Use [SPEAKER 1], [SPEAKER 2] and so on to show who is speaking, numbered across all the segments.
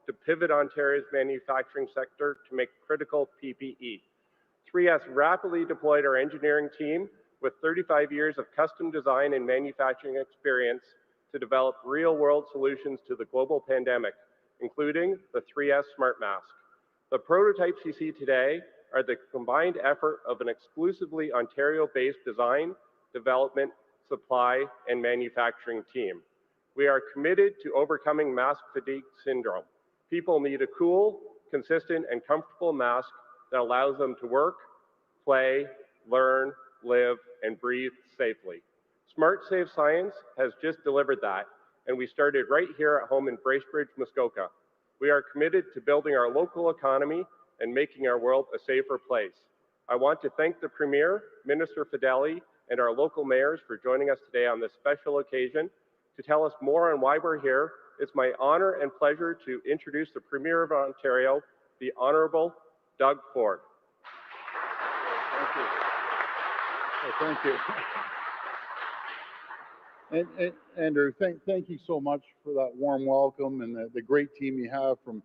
[SPEAKER 1] to pivot Ontario's manufacturing sector to make critical PPE. 3S rapidly deployed our engineering team with 35 years of custom design and manufacturing experience to develop real-world solutions to the global pandemic, including the 3S Smart Mask. The prototypes you see today are the combined effort of an exclusively Ontario-based design, development, supply, and manufacturing team. We are committed to overcoming mask fatigue syndrome. People need a cool, consistent, and comfortable mask that allows them to work, play, learn, live, and breathe safely. Smart Safe Science has just delivered that, and we started right here at home in Bracebridge, Muskoka. We are committed to building our local economy and making our world a safer place. I want to thank the Premier, Minister Fedeli, and our local mayors for joining us today on this special occasion. To tell us more on why we're here, it's my honor and pleasure to introduce the Premier of Ontario, the Honourable Doug Ford.
[SPEAKER 2] Thank you. And Andrew, thank you so much for that warm welcome and the great team you have from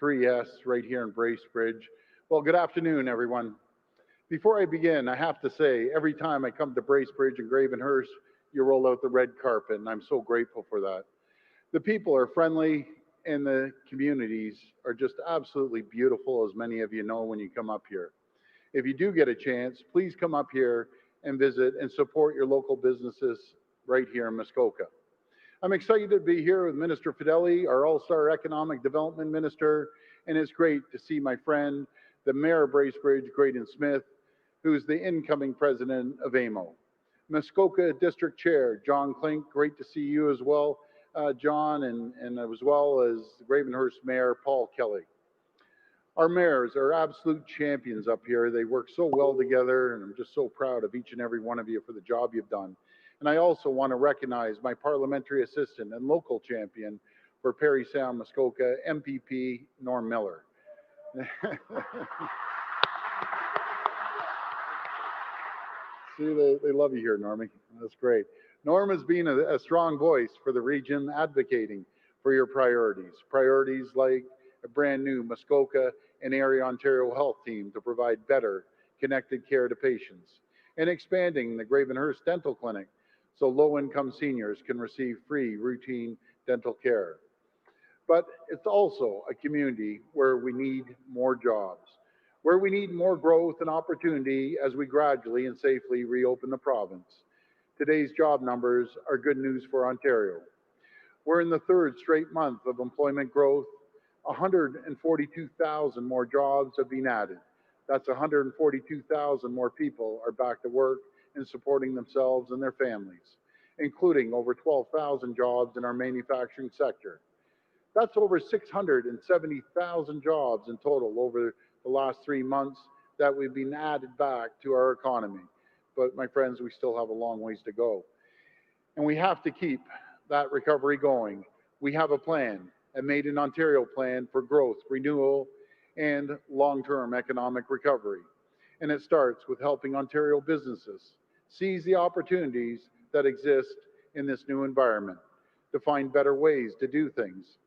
[SPEAKER 2] 3S right here in Bracebridge. Well, good afternoon, everyone. Before I begin, I have to say, every time I come to Bracebridge and Gravenhurst, you roll out the red carpet, and I'm so grateful for that. The people are friendly, and the communities are just absolutely beautiful, as many of you know when you come up here. If you do get a chance, please come up here and visit and support your local businesses right here in Muskoka. I'm excited to be here with Minister Fedeli, our All-Star Economic Development Minister, and it's great to see my friend, the Mayor of Bracebridge, Graydon Smith, who's the incoming president of AMO. Muskoka District Chair, John Klink, great to see you as well, John, and as well as Gravenhurst Mayor, Paul Kelly. Our mayors are absolute champions up here. They work so well together, and I'm just so proud of each and every one of you for the job you've done. And I also want to recognize my parliamentary assistant and local champion for Parry Sound, Muskoka, MPP Norm Miller. See, they love you here, Normie. That's great. Norm has been a strong voice for the region, advocating for your priorities. Priorities like a brand new Muskoka and Area Ontario Health Team to provide better connected care to patients, and expanding the Gravenhurst Dental Clinic so low-income seniors can receive free routine dental care. But it's also a community where we need more jobs, where we need more growth and opportunity as we gradually and safely reopen the province. Today's job numbers are good news for Ontario. We're in the third straight month of employment growth. 142,000 more jobs have been added. That's 142,000 more people are back to work and supporting themselves and their families, including over 12,000 jobs in our manufacturing sector. That's over 670,000 jobs in total over the last 3 months that we've been added back to our economy. But my friends, we still have a long ways to go. And we have to keep that recovery going. We have a plan, a Made in Ontario plan for growth, renewal, and long-term economic recovery. And it starts with helping Ontario businesses seize the opportunities that exist in this new environment, to find better ways to do things,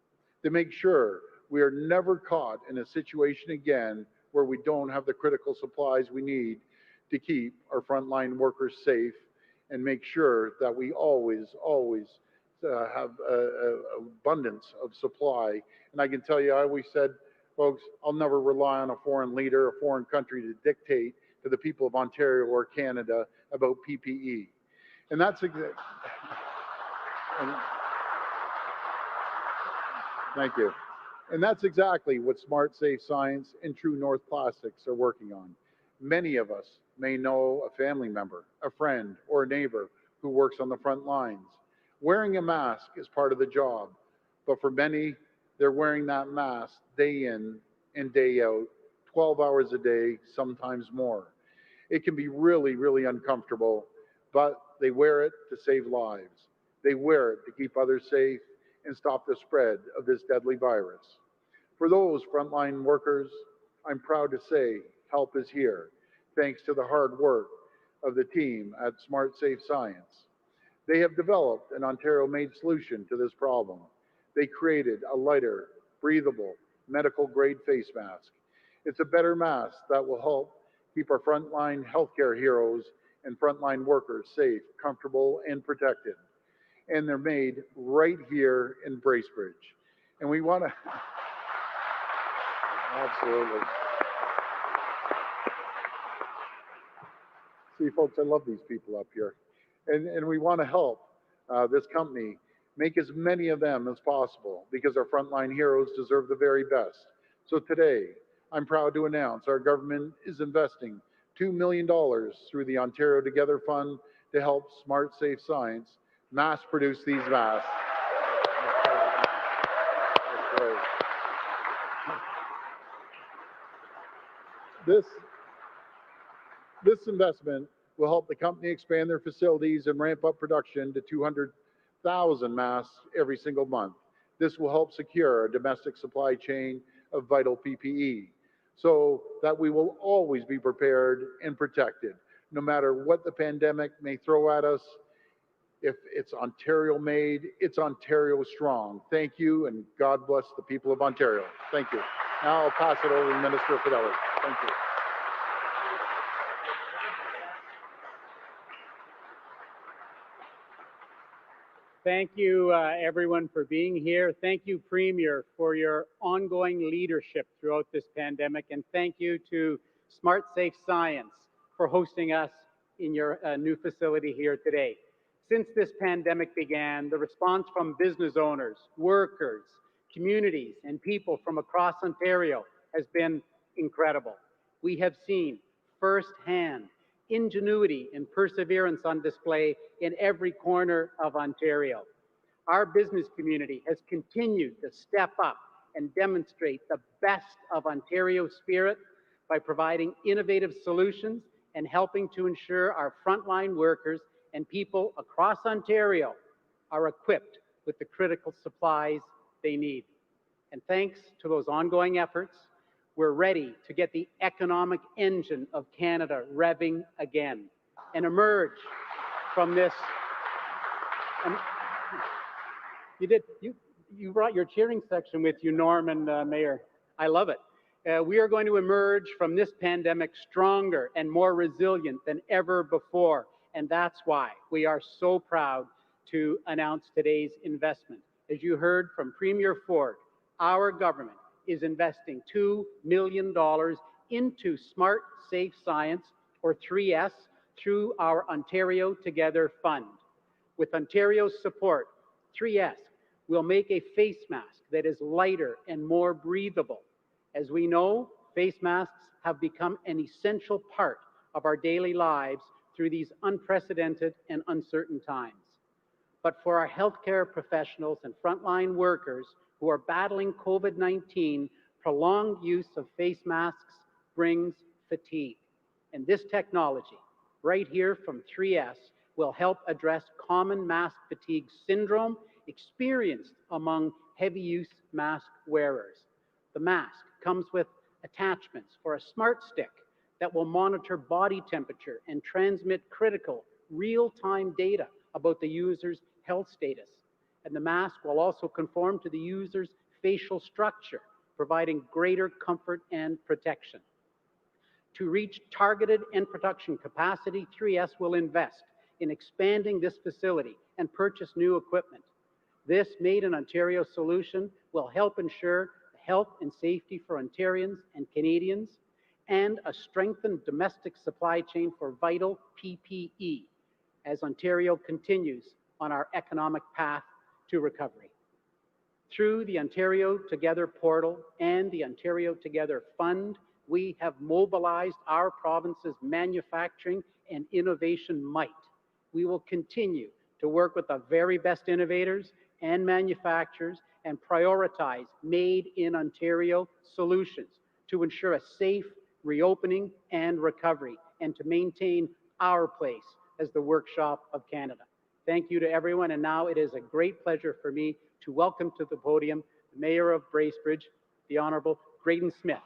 [SPEAKER 2] to make sure we are never caught in a situation again where we don't have the critical supplies we need to keep our frontline workers safe, and make sure that we always have abundance of supply. And I can tell you, I always said, folks, I'll never rely on a foreign leader, a foreign country to dictate to the people of Ontario or Canada about PPE. And that's exactly. Thank you. And that's exactly what Smart Safe Science and True North Plastics are working on. Many of us may know a family member, a friend, or a neighbor who works on the front lines. Wearing a mask is part of the job, but for many, they're wearing that mask day in and day out, 12 hours a day, sometimes more. It can be really, really uncomfortable, but they wear it to save lives. They wear it to keep others safe and stop the spread of this deadly virus. For those frontline workers, I'm proud to say help is here, thanks to the hard work of the team at Smart Safe Science. They have developed an Ontario-made solution to this problem. They created a lighter breathable, medical grade face mask. It's a better mask that will help keep our frontline healthcare heroes and frontline workers safe, comfortable, and protected. And they're made right here in Bracebridge. And we want to, absolutely. See, folks, I love these people up here. And we want to help this company make as many of them as possible because our frontline heroes deserve the very best. So today, I'm proud to announce our government is investing $2 million through the Ontario Together Fund to help Smart Safe Science mass produce these masks. That's great. This investment will help the company expand their facilities and ramp up production to 200,000 masks every single month. This will help secure a domestic supply chain of vital PPE so that we will always be prepared and protected, no matter what the pandemic may throw at us. If it's Ontario made, it's Ontario strong. Thank you, and God bless the people of Ontario. Thank you. Now I'll pass it over to Minister Fedeli. Thank you.
[SPEAKER 3] Thank you, everyone, for being here. Thank you, Premier, for your ongoing leadership throughout this pandemic. And thank you to Smart Safe Science for hosting us in your new facility here today. Since this pandemic began, the response from business owners, workers, communities, and people from across Ontario has been incredible. We have seen firsthand ingenuity and perseverance on display in every corner of Ontario. Our business community has continued to step up and demonstrate the best of Ontario spirit by providing innovative solutions and helping to ensure our frontline workers and people across Ontario are equipped with the critical supplies they need. And thanks to those ongoing efforts, we're ready to get the economic engine of Canada revving again and emerge from this. You brought your cheering section with you, Norm and Mayor. I love it. We are going to emerge from this pandemic stronger and more resilient than ever before. And that's why we are so proud to announce today's investment. As you heard from Premier Ford, our government is investing $2 million into Smart Safe Science, or 3S, through our Ontario Together Fund. With Ontario's support, 3S will make a face mask that is lighter and more breathable. As we know, face masks have become an essential part of our daily lives through these unprecedented and uncertain times. But for our healthcare professionals and frontline workers who are battling COVID-19, prolonged use of face masks brings fatigue. And this technology, right here from 3S, will help address common mask fatigue syndrome experienced among heavy-use mask wearers. The mask comes with attachments for a smart stick that will monitor body temperature and transmit critical real-time data about the user's health status. And the mask will also conform to the user's facial structure, providing greater comfort and protection. To reach targeted and production capacity, 3S will invest in expanding this facility and purchase new equipment. This Made in Ontario solution will help ensure the health and safety for Ontarians and Canadians and a strengthened domestic supply chain for vital PPE as Ontario continues on our economic path to recovery. Through the Ontario Together portal and the Ontario Together Fund, we have mobilized our province's manufacturing and innovation might. We will continue to work with the very best innovators and manufacturers and prioritize Made in Ontario solutions to ensure a safe reopening and recovery and to maintain our place as the workshop of Canada. Thank you to everyone, and now it is a great pleasure for me to welcome to the podium the Mayor of Bracebridge, the Honourable Graydon Smith.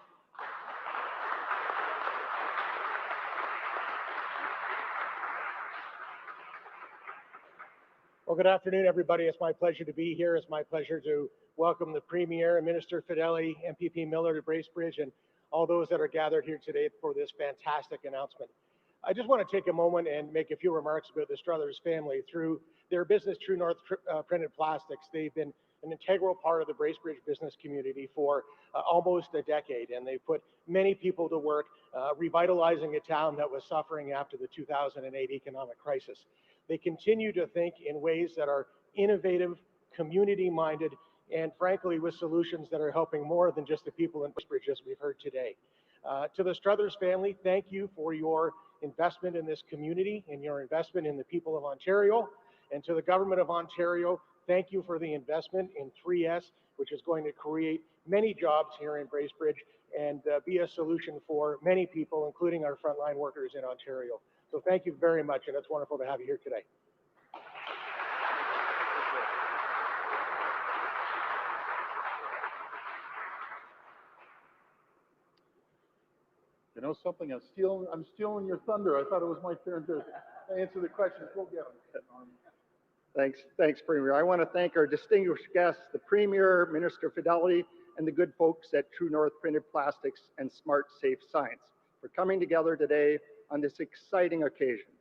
[SPEAKER 4] Well, good afternoon, everybody. It's my pleasure to be here. It's my pleasure to welcome the Premier, Minister Fedeli, MPP Miller to Bracebridge, and all those that are gathered here today for this fantastic announcement. I just want to take a moment and make a few remarks about the Struthers family. Through their business, True North Printed Plastics, they've been an integral part of the Bracebridge business community for almost a decade, and they put many people to work revitalizing a town that was suffering after the 2008 economic crisis. They continue to think in ways that are innovative, community-minded, and frankly, with solutions that are helping more than just the people in Bracebridge, as we've heard today. To the Struthers family, thank you for your investment in this community and your investment in the people of Ontario. And to the Government of Ontario, thank you for the investment in 3S, which is going to create many jobs here in Bracebridge and be a solution for many people, including our frontline workers in Ontario. So thank you very much, and it's wonderful to have you here today.
[SPEAKER 2] You know something? I'm stealing your thunder. I thought it was my turn to answer the questions. Go get them.
[SPEAKER 5] Thanks, Premier. I want to thank our distinguished guests, the Premier, Minister Fedeli, and the good folks at True North Printed Plastics and Smart Safe Science for coming together today on this exciting occasion.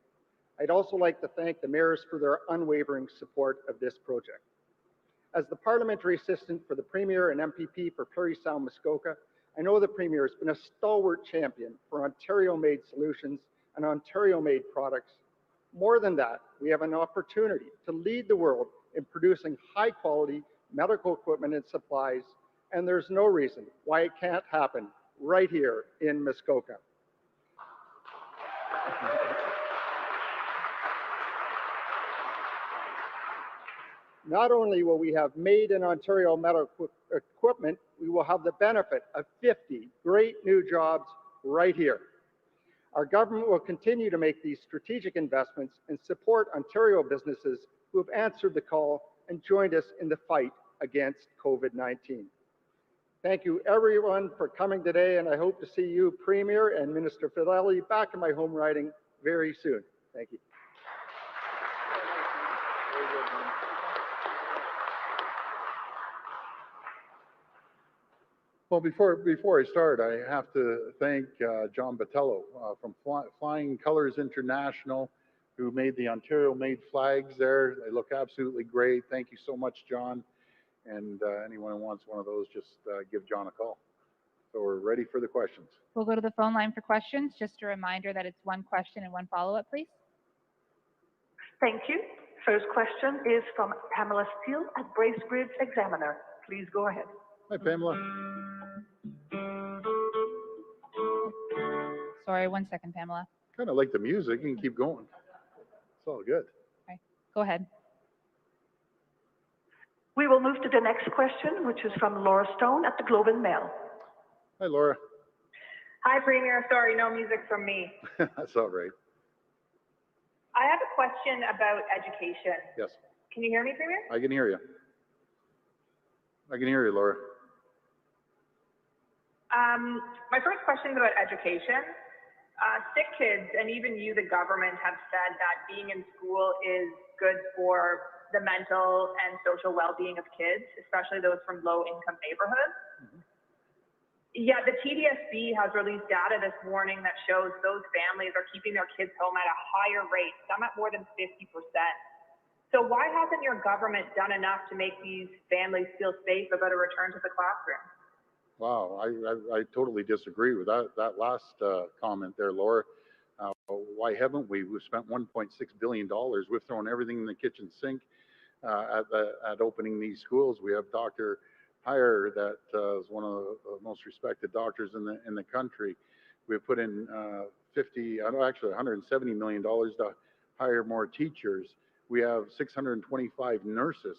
[SPEAKER 5] I'd also like to thank the mayors for their unwavering support of this project. As the parliamentary assistant for the Premier and MPP for Parry Sound Muskoka, I know the Premier has been a stalwart champion for Ontario-made solutions and Ontario-made products. More than that, we have an opportunity to lead the world in producing high-quality medical equipment and supplies, and there's no reason why it can't happen right here in Muskoka. Not only will we have made in Ontario medical equipment, we will have the benefit of 50 great new jobs right here. Our government will continue to make these strategic investments and support Ontario businesses who have answered the call and joined us in the fight against COVID-19. Thank you everyone for coming today, and I hope to see you, Premier and Minister Fedeli, back in my home riding very soon. Thank you.
[SPEAKER 2] Well, before I start, I have to thank John Botello from Flying Colors International, who made the Ontario-made flags there. They look absolutely great. Thank you so much, John. And anyone who wants one of those, just give John a call. So we're ready for the questions.
[SPEAKER 6] We'll go to the phone line for questions. Just a reminder that it's one question and one follow-up, please.
[SPEAKER 7] Thank you. First question is from Pamela Steele at Bracebridge Examiner. Please go ahead.
[SPEAKER 2] Hi, Pamela.
[SPEAKER 6] Sorry, 1 second, Pamela.
[SPEAKER 2] Kind of like the music. You can keep going. It's all good.
[SPEAKER 6] Okay, go ahead.
[SPEAKER 7] We will move to the next question, which is from Laura Stone at the Globe and Mail.
[SPEAKER 2] Hi, Laura.
[SPEAKER 8] Hi, Premier. Sorry, no music from me.
[SPEAKER 2] That's all right.
[SPEAKER 8] I have a question about education.
[SPEAKER 2] Yes.
[SPEAKER 8] Can you hear me, Premier?
[SPEAKER 2] I can hear you. I can hear you, Laura.
[SPEAKER 8] My first question is about education. Sick kids, and even you, the government, have said that being in school is good for the mental and social well-being of kids, especially those from low-income neighborhoods. Mm-hmm. Yet the TDSB has released data this morning that shows those families are keeping their kids home at a higher rate, some at more than 50%. So why hasn't your government done enough to make these families feel safe about a return to the classroom?
[SPEAKER 2] Wow, I totally disagree with that last comment there, Laura. Why haven't we? We've spent $1.6 billion. We've thrown everything in the kitchen sink at opening these schools. We have Dr. Heyer, that is one of the most respected doctors in the country. We've put in $170 million to hire more teachers. We have 625 nurses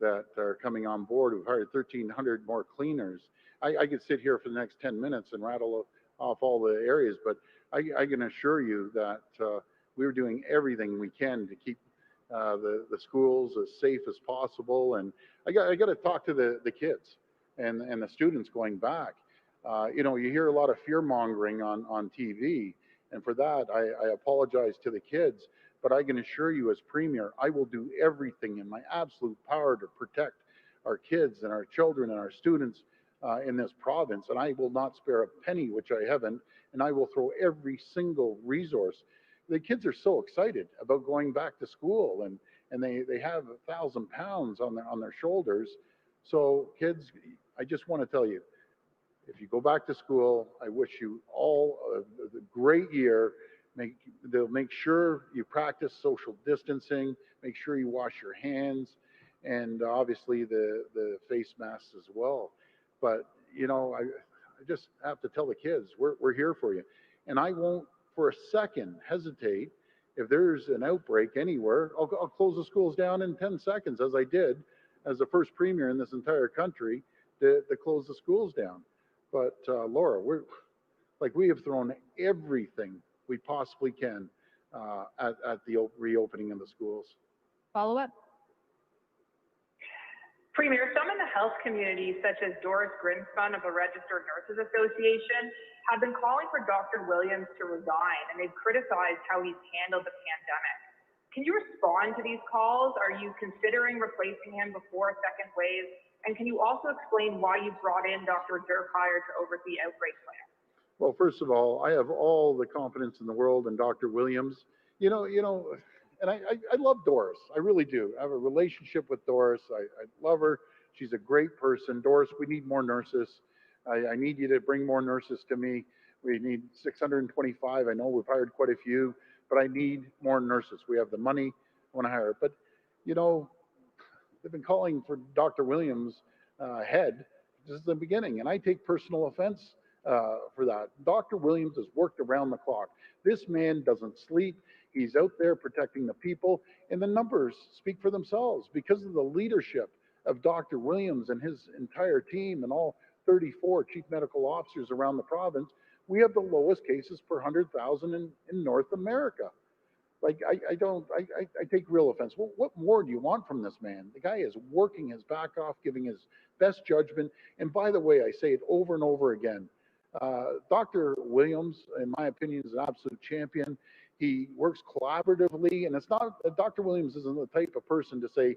[SPEAKER 2] that are coming on board. We've hired 1,300 more cleaners. I could sit here for the next 10 minutes and rattle off all the areas, but I can assure you that we're doing everything we can to keep the schools as safe as possible. And I got to talk to the kids and the students going back. You hear a lot of fear mongering on TV, and for that I apologize to the kids. but I can assure you as Premier, I will do everything in my absolute power to protect our kids and our children and our students in this province, and I will not spare a penny, which I haven't, and I will throw every single resource. The kids are so excited about going back to school, and they have 1,000 pounds on their shoulders. So kids, I just want to tell you, if you go back to school, I wish you all a great year. They'll make sure you practice social distancing, make sure you wash your hands, and obviously the face masks as well. But, you know, I just have to tell the kids, we're here for you. And I won't for a second hesitate. If there's an outbreak anywhere, I'll close the schools down in 10 seconds, as I did as the first premier in this entire country to close the schools down. But Laura, we have thrown everything we possibly can at the reopening of the schools.
[SPEAKER 6] Follow up.
[SPEAKER 8] Premier, some in the health community, such as Doris Grinspun of the Registered Nurses Association, have been calling for Dr. Williams to resign, and they've criticized how he's handled the pandemic. Can you respond to these calls? Are you considering replacing him before a second wave? And can you also explain why you brought in Dr. Durkheim to oversee outbreak plans?
[SPEAKER 2] Well, first of all, I have all the confidence in the world in Dr. Williams. And I love Doris. I really do. I have a relationship with Doris. I love her. She's a great person. Doris, we need more nurses. I need you to bring more nurses to me. We need 625. I know we've hired quite a few, but I need more nurses. We have the money. I want to hire. But, you know, they've been calling for Dr. Williams' head since the beginning, and I take personal offense for that. Dr. Williams has worked around the clock. This man doesn't sleep. He's out there protecting the people, and the numbers speak for themselves. Because of the leadership of Dr. Williams and his entire team and all 34 chief medical officers around the province, we have the lowest cases per 100,000 in North America. Like, I take real offense. What more do you want from this man? The guy is working his back off, giving his best judgment. And by the way, I say it over and over again, Dr. Williams, in my opinion, is an absolute champion. He works collaboratively, and it's not, Dr. Williams isn't the type of person to say,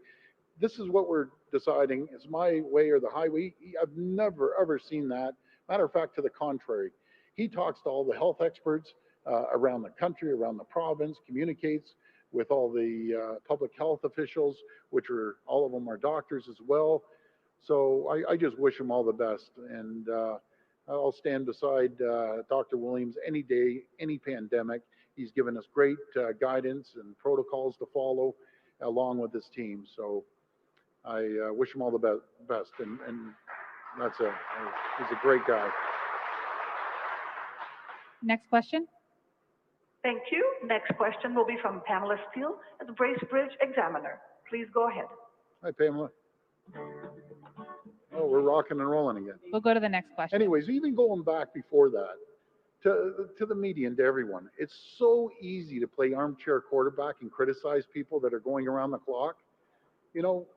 [SPEAKER 2] this is what we're deciding, it's my way or the highway. I've never, ever seen that. Matter of fact, to the contrary. He talks to all the health experts around the country, around the province, communicates with all the public health officials, which are, all of them are doctors as well. So I just wish him all the best. And I'll stand beside Dr. Williams any day, any pandemic. He's given us great guidance and protocols to follow along with his team. So I wish him all the best. And he's a great guy.
[SPEAKER 6] Next question.
[SPEAKER 7] Thank you. Next question will be from Pamela Steele at the Bracebridge Examiner. Please go ahead.
[SPEAKER 2] Hi, Pamela. Oh, we're rocking and rolling again.
[SPEAKER 6] We'll go to the next question.
[SPEAKER 2] Anyways, even going back before that, to the media and to everyone, it's so easy to play armchair quarterback and criticize people that are going around the clock. You know,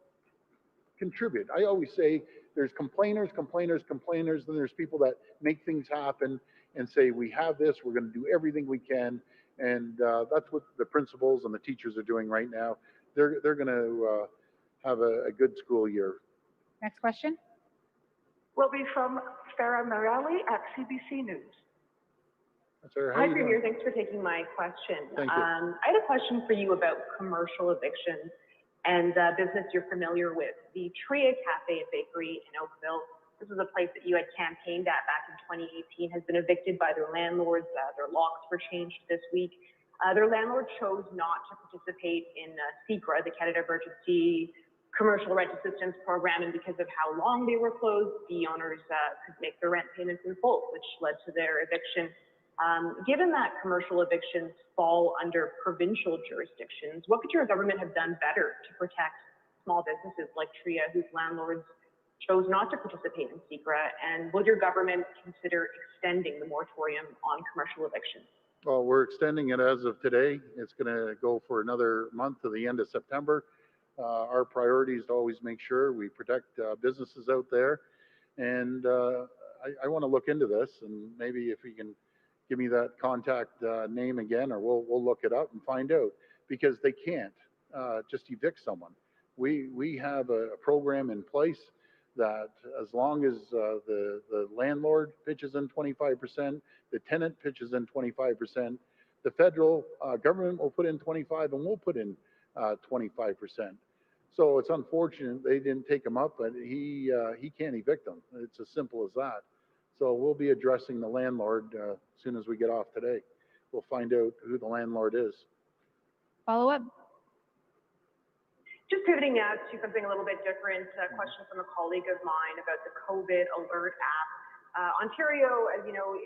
[SPEAKER 2] contribute. I always say there's complainers, then there's people that make things happen and say, we have this, we're going to do everything we can. And that's what the principals and the teachers are doing right now. They're going to have a good school year.
[SPEAKER 6] Next question.
[SPEAKER 7] Will be from Farah Morelli at CBC News.
[SPEAKER 9] Hi, Premier. Thanks for taking my question.
[SPEAKER 2] Thank you.
[SPEAKER 9] I had a question for you about commercial evictions and business you're familiar with. The Tria Cafe and Bakery in Oakville, this is a place that you had campaigned at back in 2018, has been evicted by their landlords. Their locks were changed this week. Their landlord chose not to participate in CECRA, the Canada Emergency Commercial Rent Assistance Program, and because of how long they were closed, the owners could make their rent payments in full, which led to their eviction. Given that commercial evictions fall under provincial jurisdictions, what could your government have done better to protect small businesses like Tria, whose landlords chose not to participate in CECRA? And would your government consider extending the moratorium on commercial evictions?
[SPEAKER 2] Well, we're extending it as of today. It's going to go for another month to the end of September. Our priority is to always make sure we protect businesses out there. And I want to look into this, and maybe if we can give me that contact name again, or we'll look it up and find out. because they can't just evict someone. We have a program in place that as long as the landlord pitches in 25%, the tenant pitches in 25%, the federal government will put in 25 and we'll put in 25%. So it's unfortunate they didn't take him up, but he can't evict them. It's as simple as that. So we'll be addressing the landlord as soon as we get off today. We'll find out who the landlord is.
[SPEAKER 6] Follow up.
[SPEAKER 8] Just pivoting now to something a little bit different, a question from a colleague of mine about the COVID alert app. Ontario, as you know,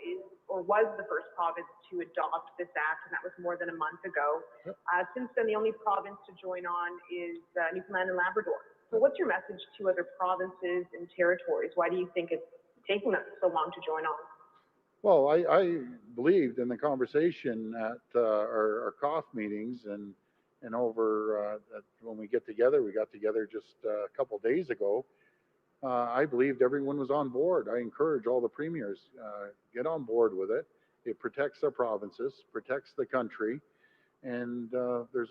[SPEAKER 8] was the first province to adopt this app, and that was more than a month ago. Since then, the only province to join on is Newfoundland and Labrador. So what's your message to other provinces and territories? Why do you think it's taking them so long to join on?
[SPEAKER 2] Well, I believed in the conversation at our COF meetings and over when we got together just a couple days ago. I believed everyone was on board. I encourage all the premiers, get on board with it. It protects our provinces, protects the country. And there's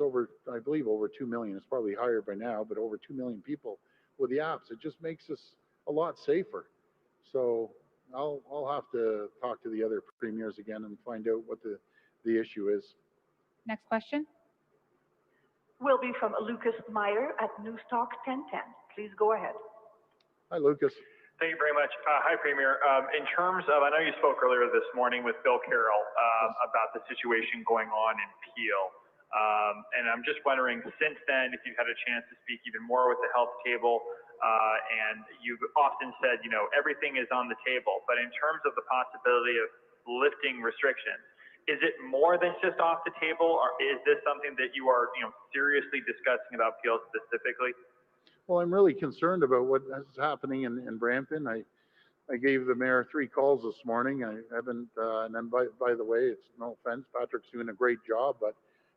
[SPEAKER 2] I believe over 2 million, it's probably higher by now, but over 2 million people with the apps. It just makes us a lot safer. So I'll have to talk to the other premiers again and find out what the issue is.
[SPEAKER 6] Next question.
[SPEAKER 7] Will be from Lucas Meyer at Newstalk 1010. Please go ahead.
[SPEAKER 2] Hi, Lucas.
[SPEAKER 10] Thank you very much. Hi, Premier. In terms of, I know you spoke earlier this morning with Bill Carroll about the situation going on in Peel. And I'm just wondering, since then, if you've had a chance to speak even more with the health table, and you've often said, you know, everything is on the table, but in terms of the possibility of lifting restrictions, is it more than just off the table, or is this something that you are, you know, seriously discussing about Peel specifically?
[SPEAKER 2] Well, I'm really concerned about what is happening in Brampton. I gave the mayor 3 calls this morning. I haven't, and then by the way, it's no offense, Patrick's doing a great job, but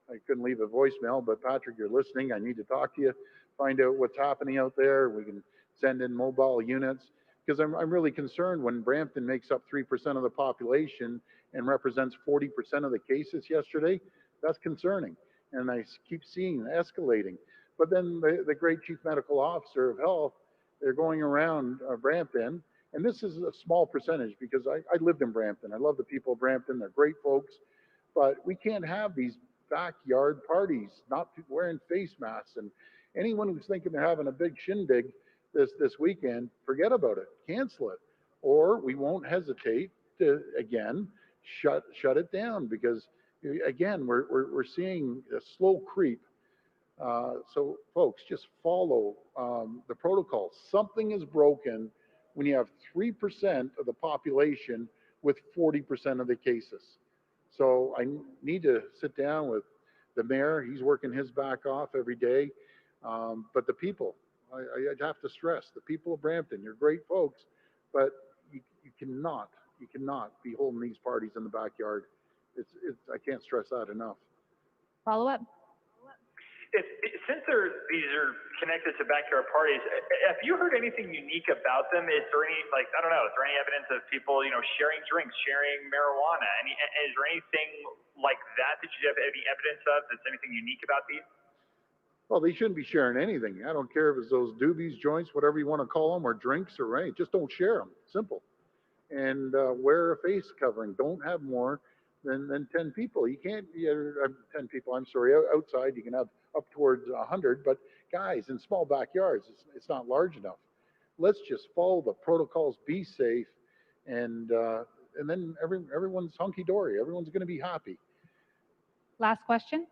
[SPEAKER 2] I couldn't leave a voicemail. But Patrick, you're listening. I need to talk to you, find out what's happening out there. We can send in mobile units, because I'm really concerned when Brampton makes up 3% of the population and represents 40% of the cases yesterday. That's concerning, and I keep seeing escalating. But then the great chief medical officer of health, they're going around Brampton, and this is a small percentage because I lived in Brampton. I love the people of Brampton. They're great folks, but we can't have these backyard parties, not people wearing face masks. And anyone who's thinking of having a big shindig this weekend, forget about it, cancel it, or we won't hesitate to again shut it down, because again we're seeing a slow creep. So folks, just follow the protocol. Something is broken when you have 3% of the population with 40% of the cases. So I need to sit down with the mayor. He's working his back off every day. But the people, I'd have to stress, the people of Brampton, you're great folks, but you cannot be holding these parties in the backyard. I can't stress that enough.
[SPEAKER 6] Follow up.
[SPEAKER 10] Since these are connected to backyard parties, have you heard anything unique about them? Is there any, like, I don't know, is there any evidence of people, you know, sharing drinks, sharing marijuana? Is there anything like that you have any evidence of that's anything unique about these?
[SPEAKER 2] Well, they shouldn't be sharing anything. I don't care if it's those doobies, joints, whatever you want to call them, or drinks or anything. Just don't share them. Simple. And wear a face covering. Don't have more than 10 people. You can't, 10 people, I'm sorry, outside you can have up towards 100, but guys, in small backyards, it's not large enough. Let's just follow the protocols, be safe, and then everyone's hunky-dory. Everyone's going to be happy.
[SPEAKER 6] Last question.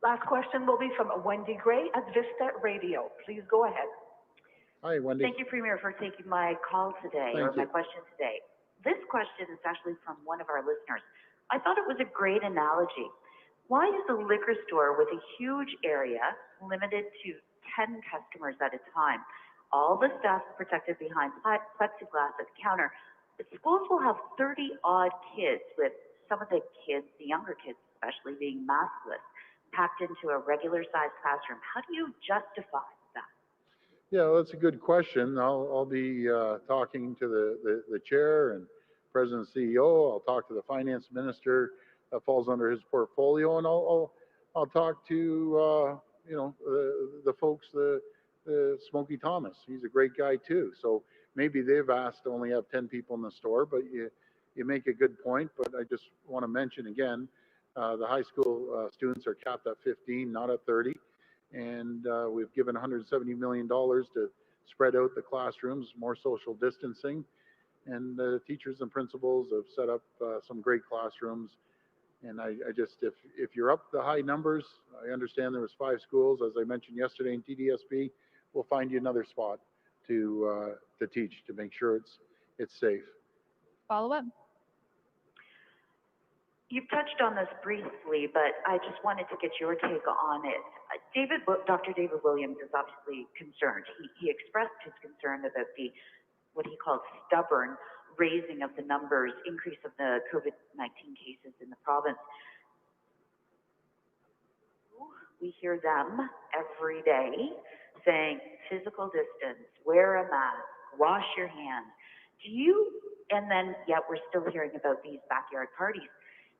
[SPEAKER 7] Last question will be from Wendy Gray at Vista Radio. Please go ahead.
[SPEAKER 2] Hi, Wendy.
[SPEAKER 11] Thank you, Premier, for taking my call today, my question today. This question is actually from one of our listeners. I thought it was a great analogy. Why is a liquor store with a huge area limited to 10 customers at a time? All the staff is protected behind plexiglass at the counter. But schools will have 30-odd kids, with some of the kids, the younger kids especially, being maskless, packed into a regular-sized classroom. How do you justify that?
[SPEAKER 2] Yeah, that's a good question. I'll be talking to the chair and president and CEO. I'll talk to the finance minister that falls under his portfolio, and I'll I'll talk to, the folks, the Smokey Thomas. He's a great guy too. So maybe they've asked to only have 10 people in the store, but you make a good point. But I just want to mention again, the high school students are capped at 15, not at 30. And we've given $170 million to spread out the classrooms, more social distancing. And teachers and principals have set up some great classrooms. And I just, if you're up the high numbers, I understand there was 5 schools, as I mentioned yesterday in TDSB, we'll find you another spot to teach, to make sure it's safe.
[SPEAKER 6] Follow up.
[SPEAKER 11] You've touched on this briefly, but I just wanted to get your take on it. Dr. David Williams is obviously concerned. He expressed his concern about the, what he called stubborn raising of the numbers, increase of the COVID-19 cases in the province. We hear them every day saying physical distance, wear a mask, wash your hands. And then yet we're still hearing about these backyard parties.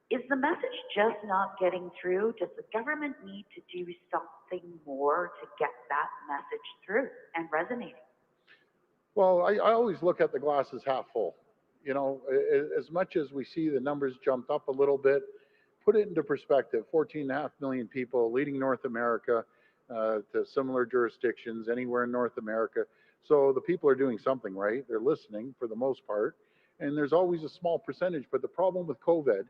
[SPEAKER 11] Is the message just not getting through? Does the government need to do something more to get that message through and resonating?
[SPEAKER 2] Well, I always look at the glass as half full. As much as we see the numbers jumped up a little bit, put it into perspective. 14.5 million people leading North America to similar jurisdictions anywhere in North America. So the people are doing something right. They're listening for the most part. And there's always a small percentage. But the problem with COVID,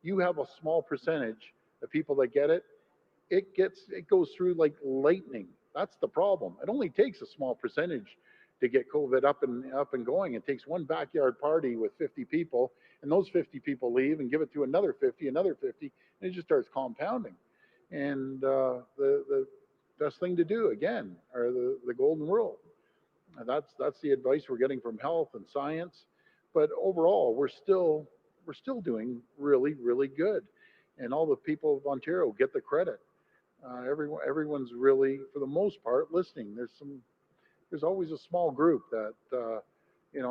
[SPEAKER 2] you have a small percentage of people that get it. It goes through like lightning. That's the problem. It only takes a small percentage to get COVID up and going. It takes one backyard party with 50 people, and those 50 people leave and give it to another 50, and it just starts compounding. And the best thing to do, again, are the golden rule. And that's the advice we're getting from health and science. But overall, we're still doing really, really good. And all the people of Ontario get the credit. Everyone's really, for the most part, listening. There's always a small group that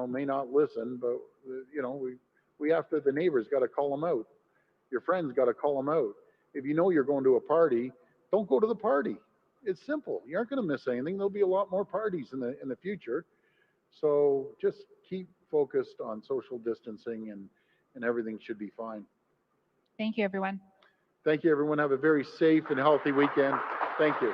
[SPEAKER 2] may not listen, but we have to. The neighbors got to call them out. Your friends got to call them out. If you know you're going to a party, don't go to the party. It's simple. You aren't going to miss anything. There'll be a lot more parties in the future. So just keep focused on social distancing, and everything should be fine.
[SPEAKER 6] Thank you, everyone.
[SPEAKER 2] Thank you, everyone. Have a very safe and healthy weekend. Thank you.